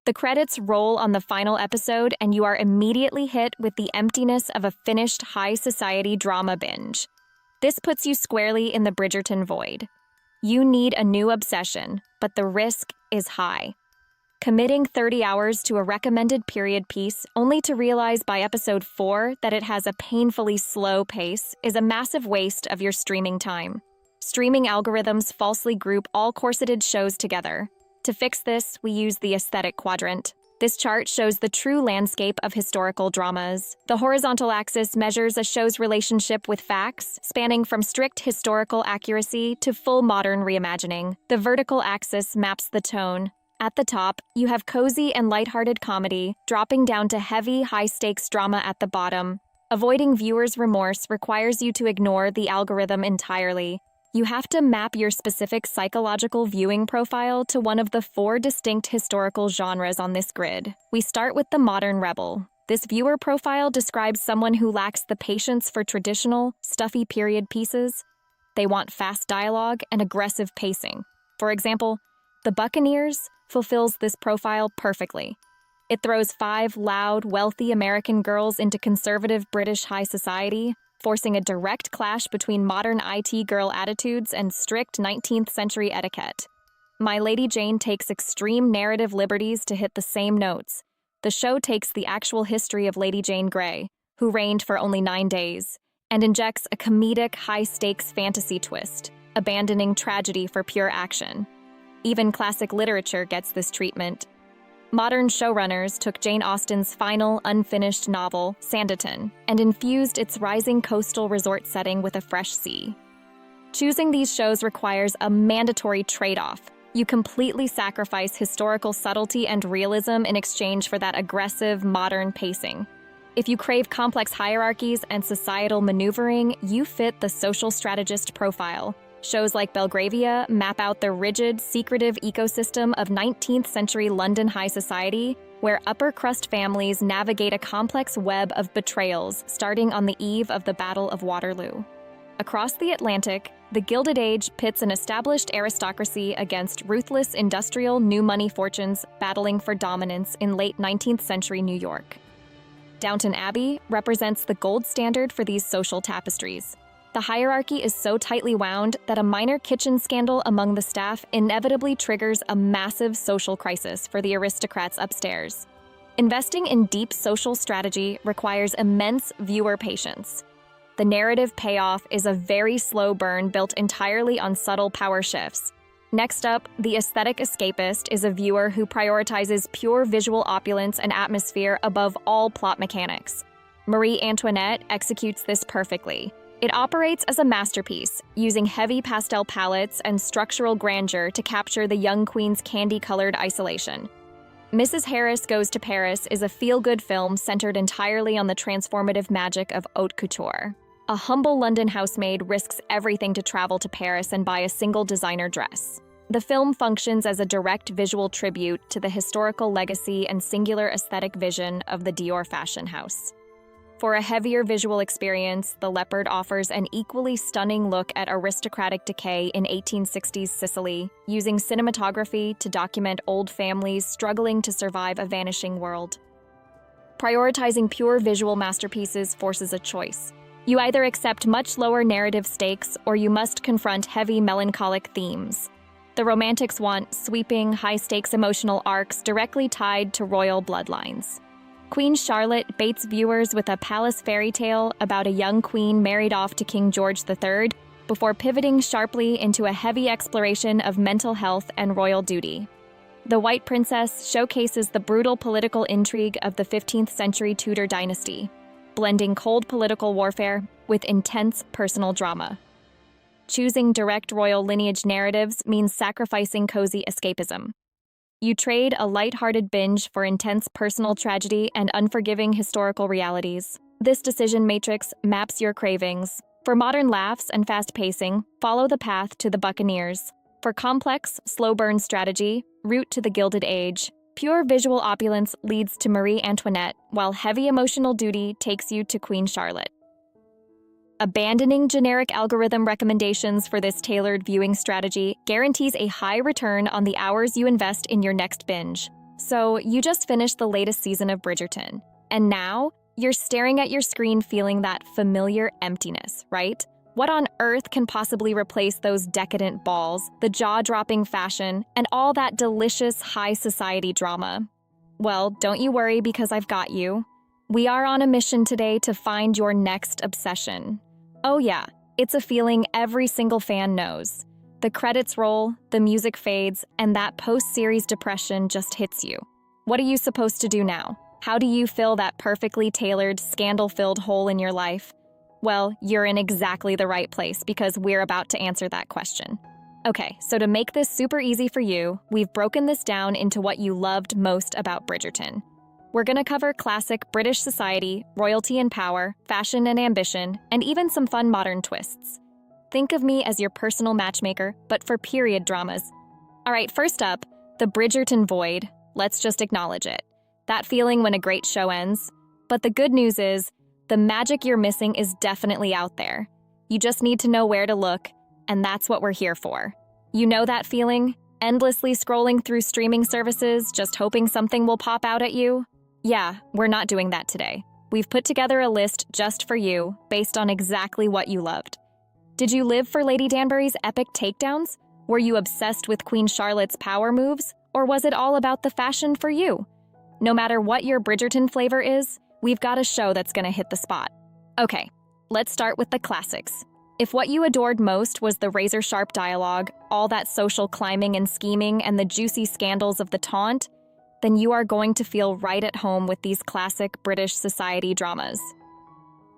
The credits roll on the final episode, and you are immediately hit with the emptiness of a finished high society drama binge. This puts you squarely in the Bridgerton void. You need a new obsession, but the risk is high. Committing 30 hours to a recommended period piece only to realize by episode 4 that it has a painfully slow pace is a massive waste of your streaming time. Streaming algorithms falsely group all corseted shows together. To fix this, we use the aesthetic quadrant. This chart shows the true landscape of historical dramas. The horizontal axis measures a show's relationship with facts, spanning from strict historical accuracy to full modern reimagining. The vertical axis maps the tone. At the top, you have cozy and lighthearted comedy, dropping down to heavy, high-stakes drama at the bottom. Avoiding viewers' remorse requires you to ignore the algorithm entirely. You have to map your specific psychological viewing profile to one of the 4 distinct historical genres on this grid. We start with the modern rebel. This viewer profile describes someone who lacks the patience for traditional, stuffy period pieces. They want fast dialogue and aggressive pacing. For example, The Buccaneers fulfills this profile perfectly. It throws 5 loud, wealthy American girls into conservative British high society, forcing a direct clash between modern IT girl attitudes and strict 19th century etiquette. My Lady Jane takes extreme narrative liberties to hit the same notes. The show takes the actual history of Lady Jane Grey, who reigned for only 9 days, and injects a comedic, high-stakes fantasy twist, abandoning tragedy for pure action. Even classic literature gets this treatment. Modern showrunners took Jane Austen's final, unfinished novel, Sanditon, and infused its rising coastal resort setting with a fresh sea. Choosing these shows requires a mandatory trade-off. You completely sacrifice historical subtlety and realism in exchange for that aggressive, modern pacing. If you crave complex hierarchies and societal maneuvering, you fit the social strategist profile. Shows like Belgravia map out the rigid, secretive ecosystem of 19th century London high society, where upper-crust families navigate a complex web of betrayals starting on the eve of the Battle of Waterloo. Across the Atlantic, the Gilded Age pits an established aristocracy against ruthless industrial new money fortunes battling for dominance in late 19th century New York. Downton Abbey represents the gold standard for these social tapestries. The hierarchy is so tightly wound that a minor kitchen scandal among the staff inevitably triggers a massive social crisis for the aristocrats upstairs. Investing in deep social strategy requires immense viewer patience. The narrative payoff is a very slow burn built entirely on subtle power shifts. Next up, the aesthetic escapist is a viewer who prioritizes pure visual opulence and atmosphere above all plot mechanics. Marie Antoinette executes this perfectly. It operates as a masterpiece, using heavy pastel palettes and structural grandeur to capture the young queen's candy-colored isolation. Mrs. Harris Goes to Paris is a feel-good film centered entirely on the transformative magic of haute couture. A humble London housemaid risks everything to travel to Paris and buy a single designer dress. The film functions as a direct visual tribute to the historical legacy and singular aesthetic vision of the Dior fashion house. For a heavier visual experience, The Leopard offers an equally stunning look at aristocratic decay in 1860s Sicily, using cinematography to document old families struggling to survive a vanishing world. Prioritizing pure visual masterpieces forces a choice. You either accept much lower narrative stakes or you must confront heavy melancholic themes. The romantics want sweeping, high-stakes emotional arcs directly tied to royal bloodlines. Queen Charlotte baits viewers with a palace fairy tale about a young queen married off to King George III before pivoting sharply into a heavy exploration of mental health and royal duty. The White Princess showcases the brutal political intrigue of the 15th century Tudor dynasty, blending cold political warfare with intense personal drama. Choosing direct royal lineage narratives means sacrificing cozy escapism. You trade a light-hearted binge for intense personal tragedy and unforgiving historical realities. This decision matrix maps your cravings. For modern laughs and fast pacing, follow the path to the Buccaneers. For complex, slow-burn strategy, route to the Gilded Age. Pure visual opulence leads to Marie Antoinette, while heavy emotional duty takes you to Queen Charlotte. Abandoning generic algorithm recommendations for this tailored viewing strategy guarantees a high return on the hours you invest in your next binge. So, you just finished the latest season of Bridgerton, and now you're staring at your screen feeling that familiar emptiness, right? What on earth can possibly replace those decadent balls, the jaw-dropping fashion, and all that delicious high society drama? Well, don't you worry because I've got you. We are on a mission today to find your next obsession. Oh yeah, it's a feeling every single fan knows. The credits roll, the music fades, and that post-series depression just hits you. What are you supposed to do now? How do you fill that perfectly tailored, scandal-filled hole in your life? Well, you're in exactly the right place because we're about to answer that question. Okay, so to make this super easy for you, we've broken this down into what you loved most about Bridgerton. We're going to cover classic British society, royalty and power, fashion and ambition, and even some fun modern twists. Think of me as your personal matchmaker, but for period dramas. All right, first up, the Bridgerton void. Let's just acknowledge it. That feeling when a great show ends. But the good news is, the magic you're missing is definitely out there. You just need to know where to look, and that's what we're here for. You know that feeling? Endlessly scrolling through streaming services, just hoping something will pop out at you? Yeah, we're not doing that today. We've put together a list just for you, based on exactly what you loved. Did you live for Lady Danbury's epic takedowns? Were you obsessed with Queen Charlotte's power moves? Or was it all about the fashion for you? No matter what your Bridgerton flavor is, we've got a show that's gonna hit the spot. Okay, let's start with the classics. If what you adored most was the razor-sharp dialogue, all that social climbing and scheming, and the juicy scandals of the taunt, then you are going to feel right at home with these classic British society dramas.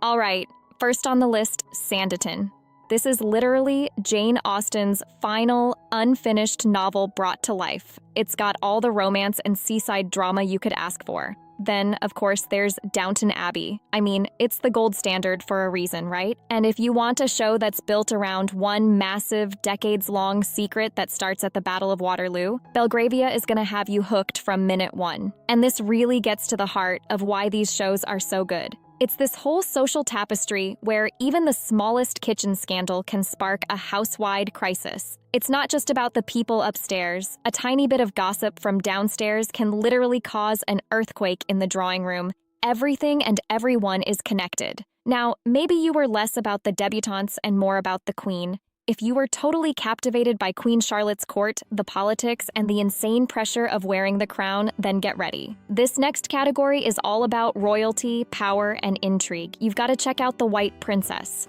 All right, first on the list, Sanditon. This is literally Jane Austen's final, unfinished novel brought to life. It's got all the romance and seaside drama you could ask for. Then, of course, there's Downton Abbey. I mean, it's the gold standard for a reason, right? And if you want a show that's built around one massive, decades-long secret that starts at the Battle of Waterloo, Belgravia is gonna have you hooked from minute one. And this really gets to the heart of why these shows are so good. It's this whole social tapestry where even the smallest kitchen scandal can spark a house-wide crisis. It's not just about the people upstairs. A tiny bit of gossip from downstairs can literally cause an earthquake in the drawing room. Everything and everyone is connected. Now, maybe you were less about the debutantes and more about the queen. If you were totally captivated by Queen Charlotte's court, the politics, and the insane pressure of wearing the crown, then get ready. This next category is all about royalty, power, and intrigue. You've got to check out The White Princess.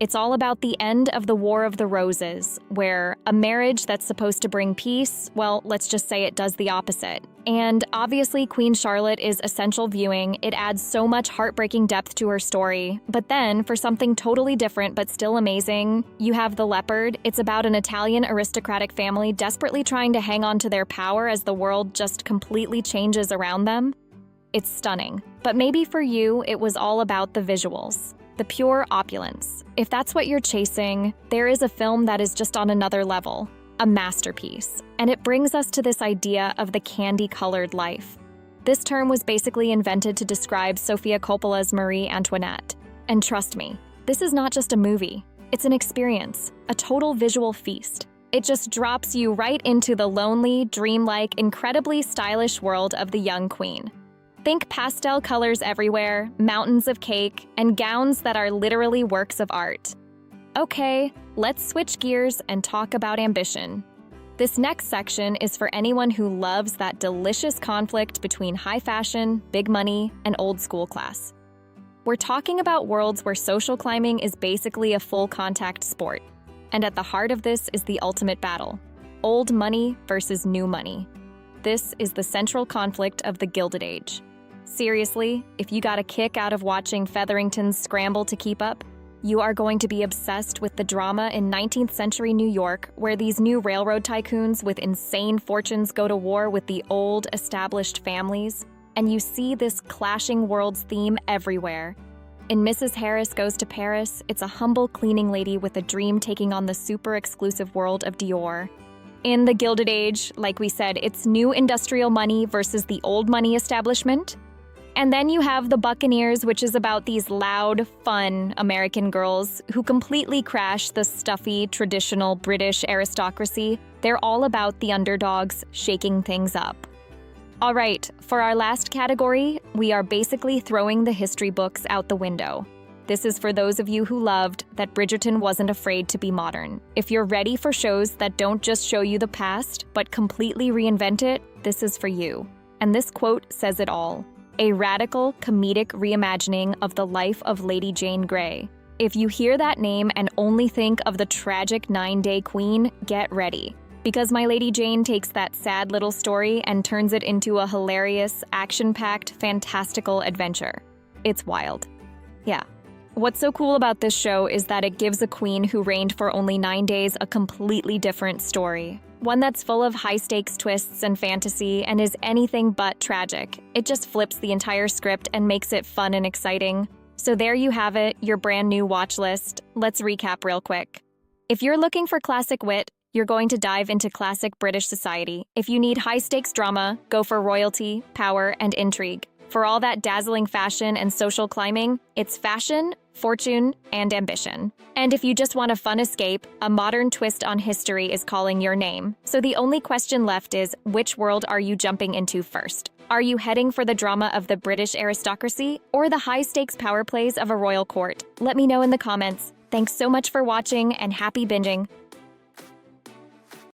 It's all about the end of the War of the Roses, where a marriage that's supposed to bring peace, well, let's just say it does the opposite. And obviously, Queen Charlotte is essential viewing. It adds so much heartbreaking depth to her story. But then, for something totally different but still amazing, you have The Leopard. It's about an Italian aristocratic family desperately trying to hang on to their power as the world just completely changes around them. It's stunning. But maybe for you, it was all about the visuals. The pure opulence. If that's what you're chasing, there is a film that is just on another level, a masterpiece. And it brings us to this idea of the candy-colored life. This term was basically invented to describe Sofia Coppola's Marie Antoinette. And trust me, this is not just a movie. It's an experience, a total visual feast. It just drops you right into the lonely, dreamlike, incredibly stylish world of the young queen. Think pastel colors everywhere, mountains of cake, and gowns that are literally works of art. Okay, let's switch gears and talk about ambition. This next section is for anyone who loves that delicious conflict between high fashion, big money, and old school class. We're talking about worlds where social climbing is basically a full contact sport. And at the heart of this is the ultimate battle: old money versus new money. This is the central conflict of the Gilded Age. Seriously, if you got a kick out of watching Featherington's scramble to keep up, you are going to be obsessed with the drama in 19th century New York, where these new railroad tycoons with insane fortunes go to war with the old, established families, and you see this clashing worlds theme everywhere. In Mrs. Harris Goes to Paris, it's a humble cleaning lady with a dream taking on the super exclusive world of Dior. In the Gilded Age, like we said, it's new industrial money versus the old money establishment. And then you have the Buccaneers, which is about these loud, fun American girls who completely crash the stuffy, traditional British aristocracy. They're all about the underdogs shaking things up. All right, for our last category, we are basically throwing the history books out the window. This is for those of you who loved that Bridgerton wasn't afraid to be modern. If you're ready for shows that don't just show you the past, but completely reinvent it, this is for you. And this quote says it all. A radical, comedic reimagining of the life of Lady Jane Grey. If you hear that name and only think of the tragic 9-day queen, get ready. Because My Lady Jane takes that sad little story and turns it into a hilarious, action-packed, fantastical adventure. It's wild. Yeah. What's so cool about this show is that it gives a queen who reigned for only 9 days a completely different story. One that's full of high-stakes twists and fantasy and is anything but tragic. It just flips the entire script and makes it fun and exciting. So there you have it, your brand new watch list. Let's recap real quick. If you're looking for classic wit, you're going to dive into classic British society. If you need high-stakes drama, go for royalty, power, and intrigue. For all that dazzling fashion and social climbing, it's fashion, fortune, and ambition. And if you just want a fun escape, a modern twist on history is calling your name. So the only question left is, which world are you jumping into first? Are you heading for the drama of the British aristocracy or the high-stakes power plays of a royal court? Let me know in the comments. Thanks so much for watching and happy binging.